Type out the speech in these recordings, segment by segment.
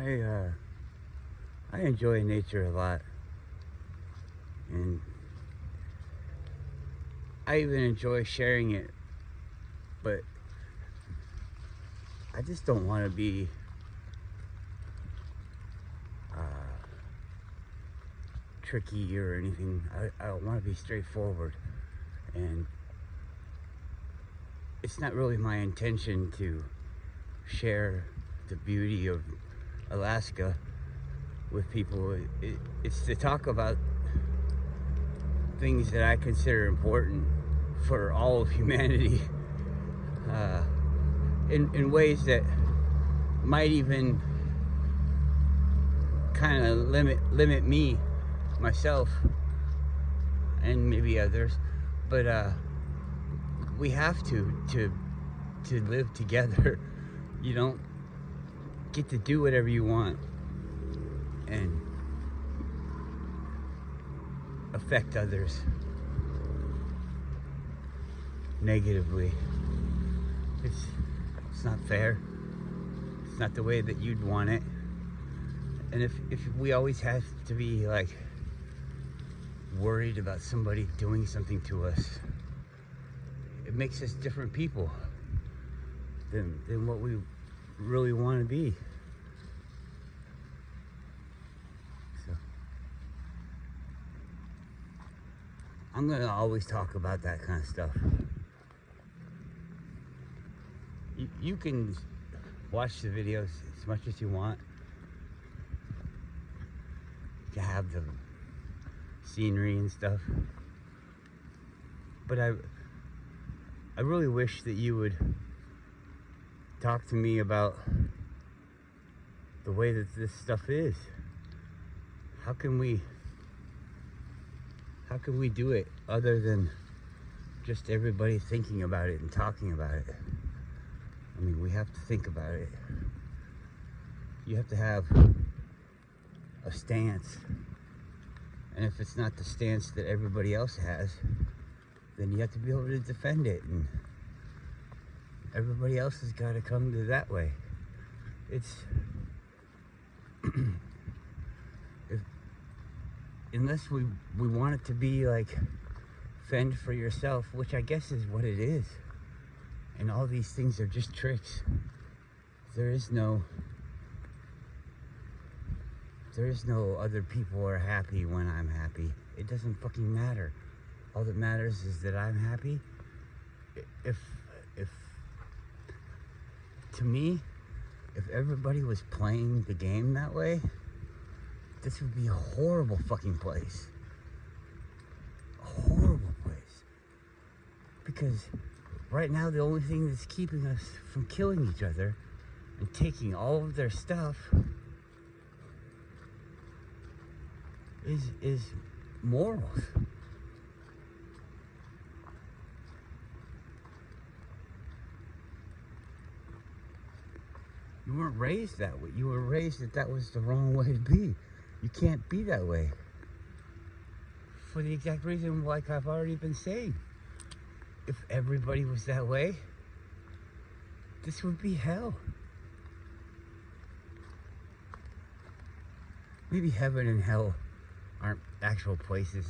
I enjoy nature a lot, and I even enjoy sharing it, but I just don't want to be tricky or anything. I want to be straightforward, and it's not really my intention to share the beauty of Alaska with people. It's to talk about things that I consider important for all of humanity, in ways that might even kind of limit me, myself, and maybe others, but we have to live together. You don't get to do whatever you want and affect others negatively. It's not fair. It's not the way that you'd want it. And if we always have to be like worried about somebody doing something to us, it makes us different people than what we really want to be. So I'm gonna always talk about that kind of stuff. You can watch the videos as much as you want. You can have the scenery and stuff, but I really wish that you would talk to me about the way that this stuff is. How can we do it other than just everybody thinking about it and talking about it? I mean, we have to think about it. You have to have a stance, and if it's not the stance that everybody else has, then you have to be able to defend it, and everybody else has got to come to that way. It's unless we want it to be like fend for yourself, which I guess is what it is, and all these things are just tricks. There is no other people are happy when I'm happy. It doesn't fucking matter. All that matters is that I'm happy. If to me, if everybody was playing the game that way, this would be a horrible fucking place. A horrible place. Because right now, the only thing that's keeping us from killing each other and taking all of their stuff is morals. You weren't raised that way. You were raised that was the wrong way to be. You can't be that way. For the exact reason, like I've already been saying. If everybody was that way, this would be hell. Maybe heaven and hell aren't actual places.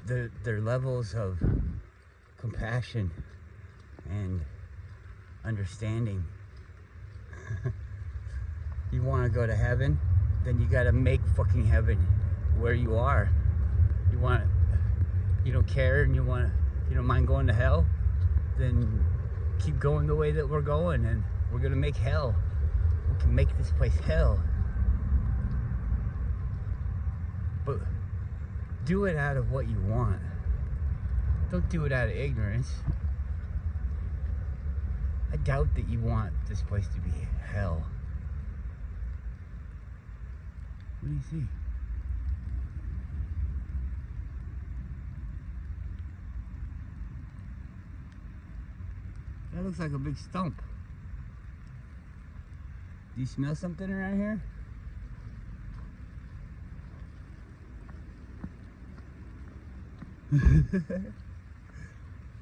They're levels of compassion and understanding. You want to go to heaven, then you got to make fucking heaven where you are. You don't care, and you don't mind going to hell, then keep going the way that we're going, and we're gonna make hell. We can make this place hell. But do it out of what you want. Don't do it out of ignorance. I doubt that you want this place to be hell. What do you see? That looks like a big stump. Do you smell something around here?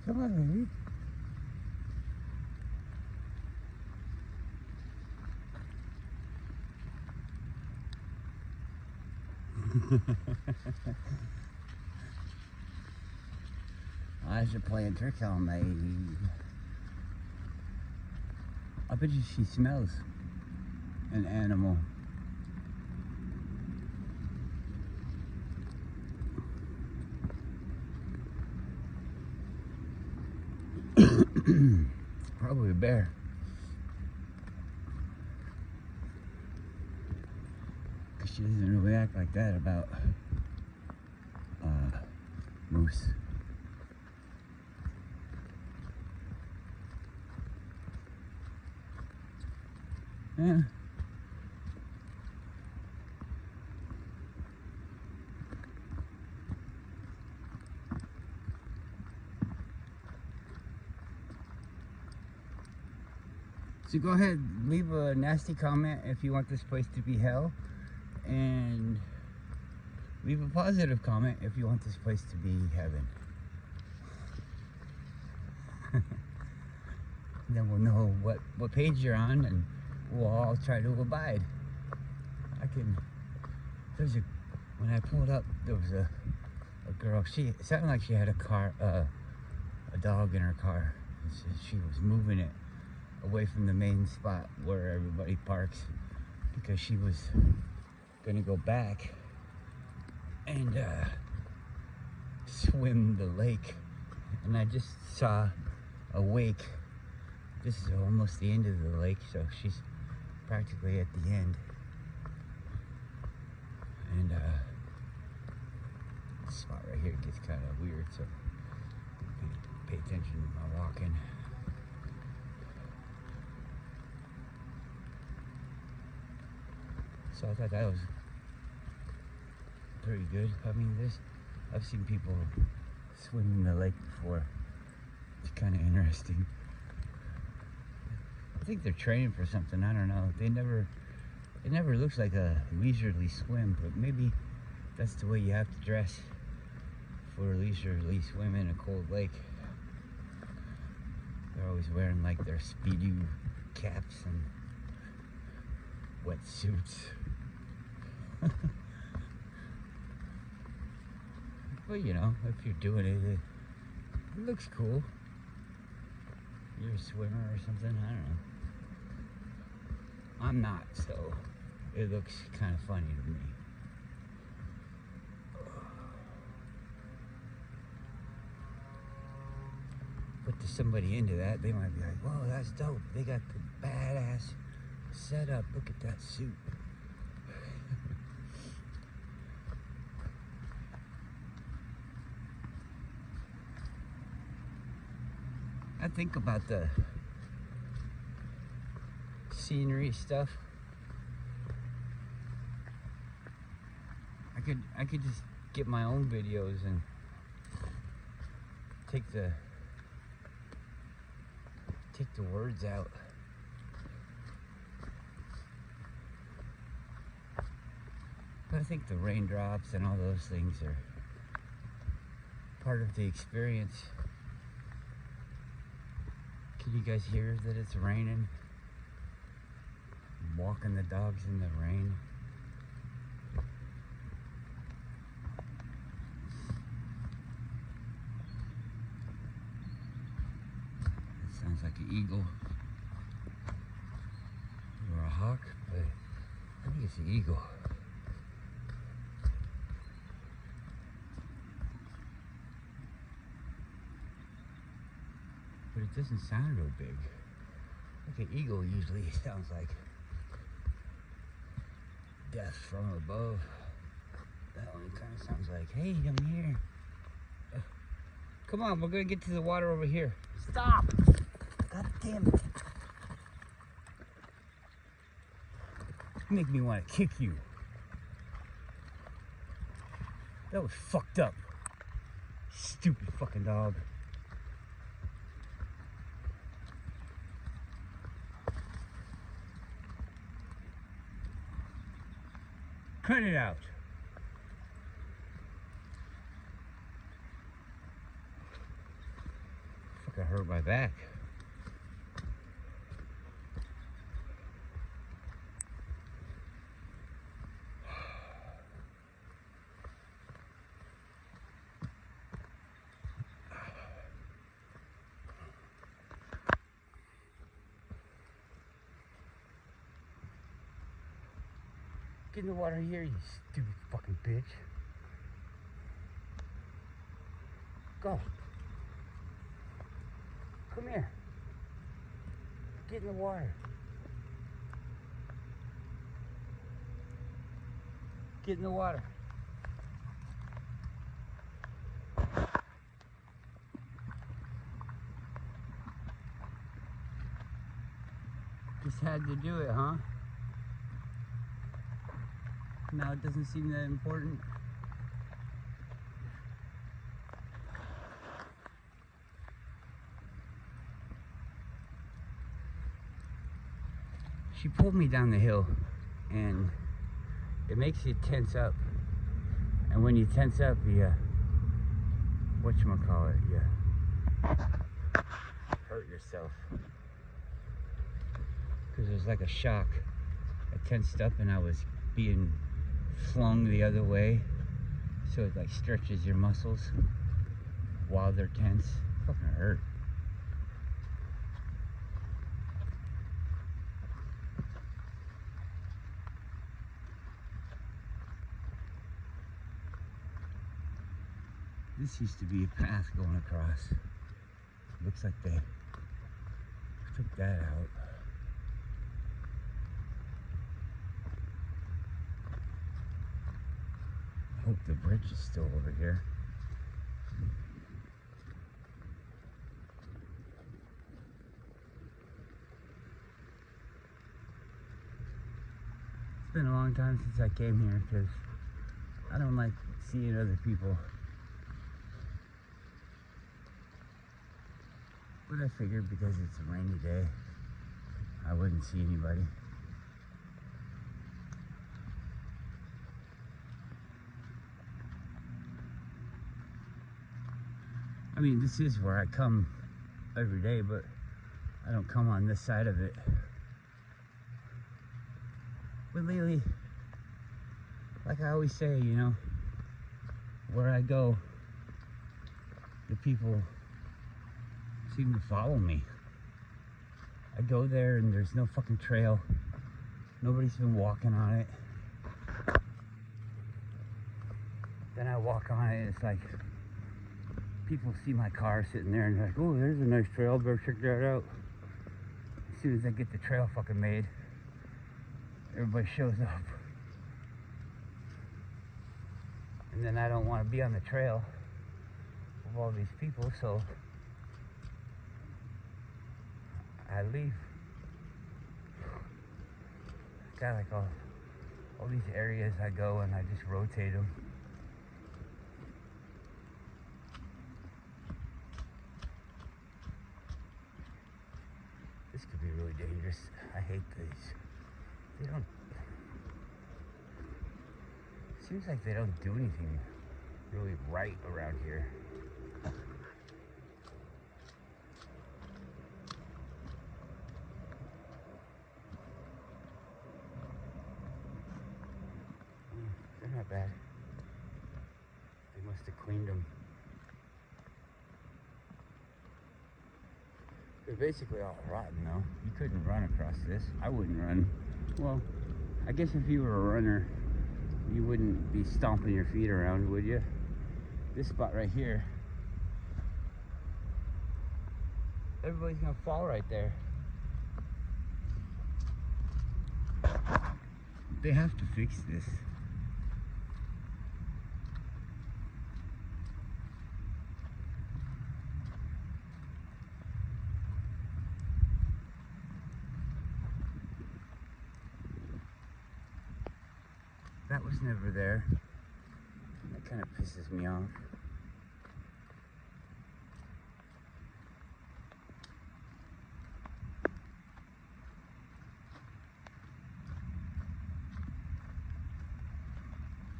Come on, baby. Eyes are playing tricks on me. I bet you she smells an animal. Probably a bear. Because she doesn't really act like that about moose. Yeah. So go ahead, leave a nasty comment if you want this place to be hell, and leave a positive comment if you want this place to be heaven. Then we'll know what page you're on, and we'll all try to abide. When I pulled up, there was a girl. It sounded like she had a dog in her car. She was moving it away from the main spot where everybody parks, because she was gonna go back and swim the lake. And I just saw a wake. This is almost the end of the lake, so she's practically at the end. And this spot right here gets kind of weird, so pay attention when I'm walking. So I thought that was pretty good. I mean, I've seen people swim in the lake before. It's kind of interesting. I think they're training for something. I don't know. It never looks like a leisurely swim, but maybe that's the way you have to dress for a leisurely swim in a cold lake. They're always wearing like their Speedo caps and wetsuits. But you know, if you're doing it, it looks cool. You're a swimmer or something, I don't know. I'm not, so it looks kind of funny to me. But to somebody into that, they might be like, whoa, that's dope. They got the badass setup. Look at that suit. I think about the scenery stuff. I could just get my own videos and take the words out. But I think the raindrops and all those things are part of the experience. Can you guys hear that it's raining? I'm walking the dogs in the rain. That sounds like an eagle or a hawk, but I think it's an eagle. But it doesn't sound real big. Like an eagle usually sounds like death from above. That one kind of sounds like, hey, I'm here. Come on, we're gonna get to the water over here. Stop! God damn it. You make me want to kick you. That was fucked up. Stupid fucking dog. Cut it out. Fucking hurt my back. Get in the water here, you stupid fucking bitch. Go. Come here. Get in the water. Get in the water. Just had to do it, huh? Now it doesn't seem that important. She pulled me down the hill, and it makes you tense up. And when you tense up, you, whatchamacallit, you hurt yourself. Because there's like a shock. I tensed up and I was being flung the other way. So it like stretches your muscles while they're tense. It fucking hurt. This used to be a path going across. Looks like they took that out. I hope the bridge is still over here. It's been a long time since I came here because I don't like seeing other people. But I figured because it's a rainy day, I wouldn't see anybody. I mean, this is where I come every day, but I don't come on this side of it. But lately, like I always say, you know, where I go, the people seem to follow me. I go there and there's no fucking trail. Nobody's been walking on it. Then I walk on it and it's like people see my car sitting there and they're like, oh, there's a nice trail, better check that out. As soon as I get the trail fucking made, everybody shows up. And then I don't want to be on the trail with all these people, so I leave. Got like all these areas I go and I just rotate them. This could be really dangerous. I hate these. They don't. Seems like they don't do anything really right around here. They're not bad. They must have cleaned them. They're basically all rotten though. You couldn't run across this. I wouldn't run. Well, I guess if you were a runner, you wouldn't be stomping your feet around, would you? This spot right here, everybody's gonna fall right there. They have to fix this. That was never there. That kind of pisses me off.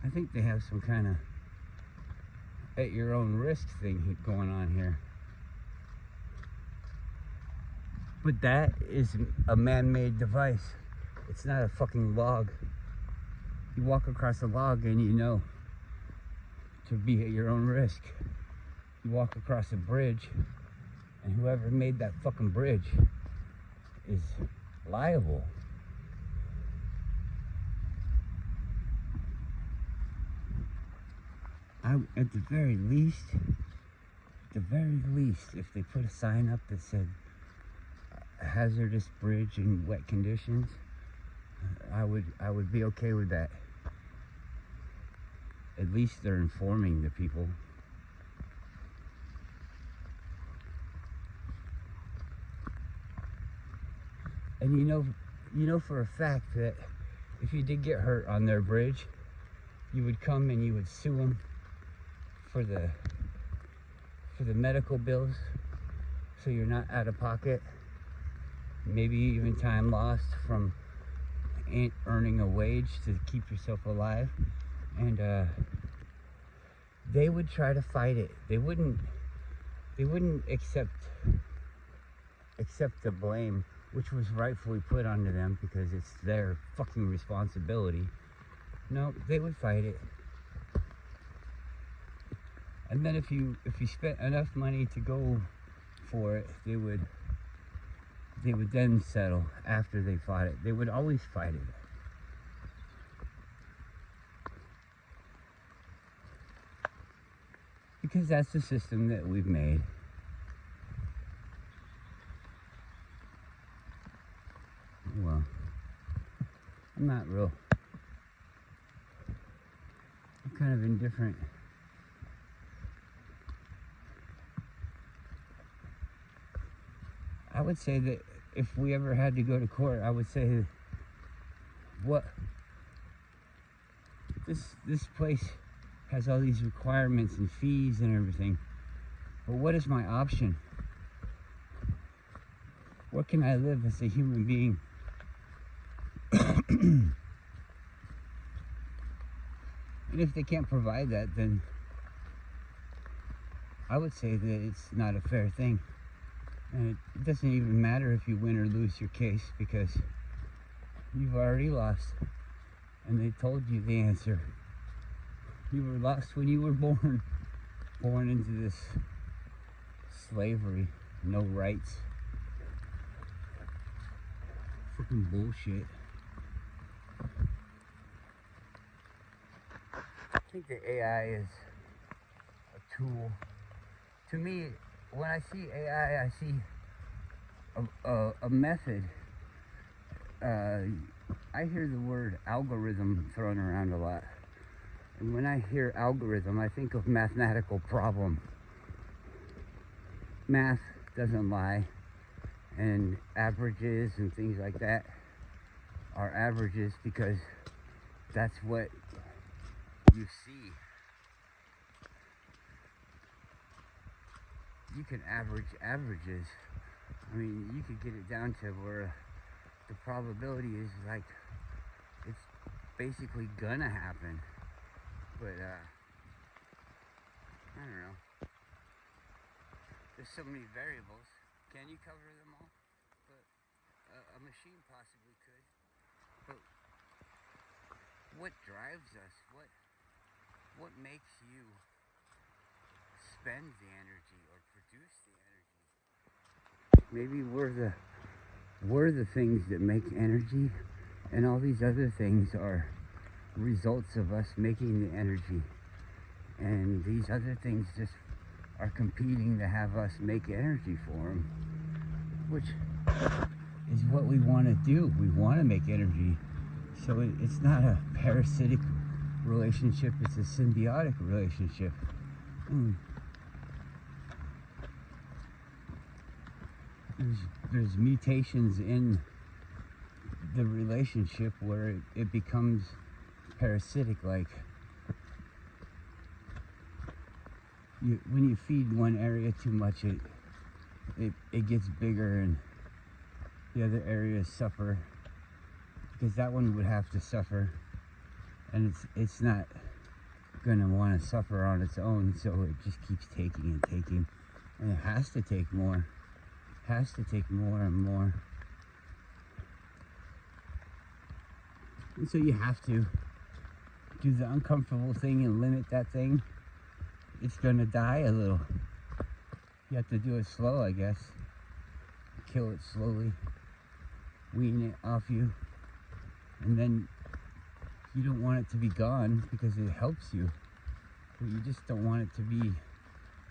I think they have some kind of at your own risk thing going on here. But that is a man-made device. It's not a fucking log. You walk across a log and you know to be at your own risk. You walk across a bridge and whoever made that fucking bridge is liable. at the very least, if they put a sign up that said hazardous bridge in wet conditions, I would be okay with that. At least they're informing the people. And you know for a fact that if you did get hurt on their bridge, you would come and you would sue them for the medical bills, so you're not out of pocket. Maybe even time lost from earning a wage to keep yourself alive. And they would try to fight it. They wouldn't accept the blame, which was rightfully put onto them because it's their fucking responsibility. No, they would fight it. And then if you spent enough money to go for it, they would then settle after they fought it. They would always fight it. Because that's the system that we've made. Well, I'm kind of indifferent. I would say that if we ever had to go to court, I would say, what, this place has all these requirements and fees and everything, but what is my option? Where can I live as a human being? And if they can't provide that, then I would say that it's not a fair thing. And it doesn't even matter if you win or lose your case, because you've already lost. And they told you the answer. You were lost when you were born into this slavery, no rights. Fucking bullshit. I think the AI is a tool. To me, when I see AI, I see a method. I hear the word algorithm thrown around a lot. And when I hear algorithm, I think of mathematical problem. Math doesn't lie. And averages and things like that are averages because that's what you see. You can average averages. I mean, you could get it down to where the probability is like it's basically gonna happen. But I don't know. There's so many variables. Can you cover them all? But a machine possibly could. But what drives us? What makes you spend the energy or produce the energy? Maybe we're the things that make energy, and all these other things are results of us making the energy. And these other things just are competing to have us make energy for them, which is what we want to do. We want to make energy. So it's not a parasitic relationship, it's a symbiotic relationship. There's mutations in the relationship where it becomes parasitic, like when you feed one area too much, it gets bigger and the other areas suffer, because that one would have to suffer, and it's not gonna want to suffer on its own, so it just keeps taking and taking, and it has to take more, and more. And so you have to do the uncomfortable thing and limit that thing. It's gonna die a little. You have to do it slow, I guess. Kill it slowly, wean it off you, and then you don't want it to be gone because it helps you. but you just don't want it to be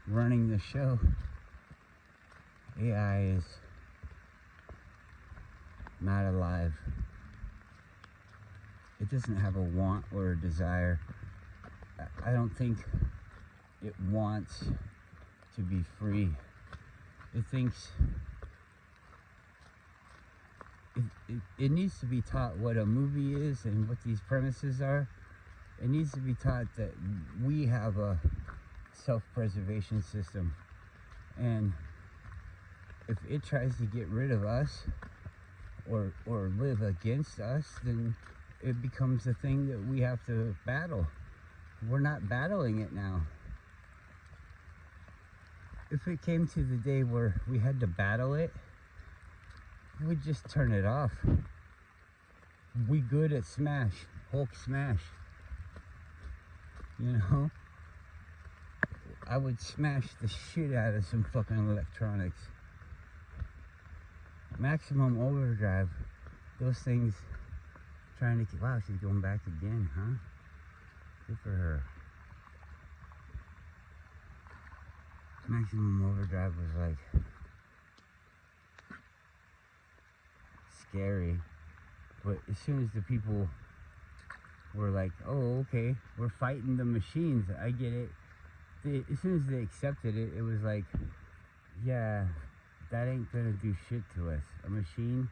running the show. AI is not alive. It doesn't have a want or a desire. I don't think it wants to be free. It thinks it needs to be taught what a movie is and what these premises are. It needs to be taught that we have a self-preservation system, and if it tries to get rid of us or live against us, then it becomes a thing that we have to battle. We're not battling it now. If it came to the day where we had to battle it, we'd just turn it off. We good at smash, Hulk smash. You know? I would smash the shit out of some fucking electronics. Maximum overdrive, those things trying to, wow, she's going back again, huh? Good for her. Maximum overdrive was like scary, but as soon as the people were like, oh, okay, we're fighting the machines, I get it. As soon as they accepted it, it was like, yeah, that ain't gonna do shit to us. A machine,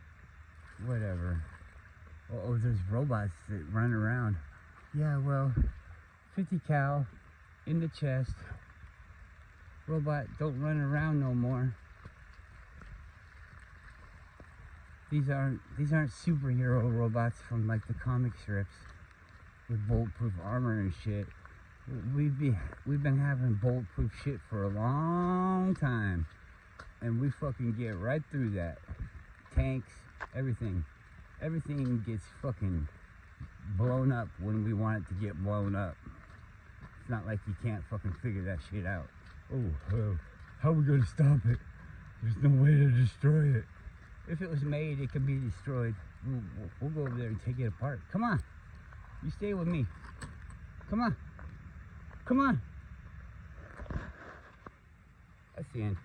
whatever. Oh, there's robots that run around. Yeah, well, 50 cal in the chest. Robot, don't run around no more. These aren't superhero robots from like the comic strips with bulletproof armor and shit. We've been having bulletproof shit for a long time, and we fucking get right through that. Tanks, everything gets fucking blown up when we want it to get blown up. It's not like you can't fucking figure that shit out. Oh, how are we gonna stop it? There's no way to destroy it. If it was made, it could be destroyed. We'll go over there and take it apart. Come on, you stay with me. Come on. Come on. That's the end.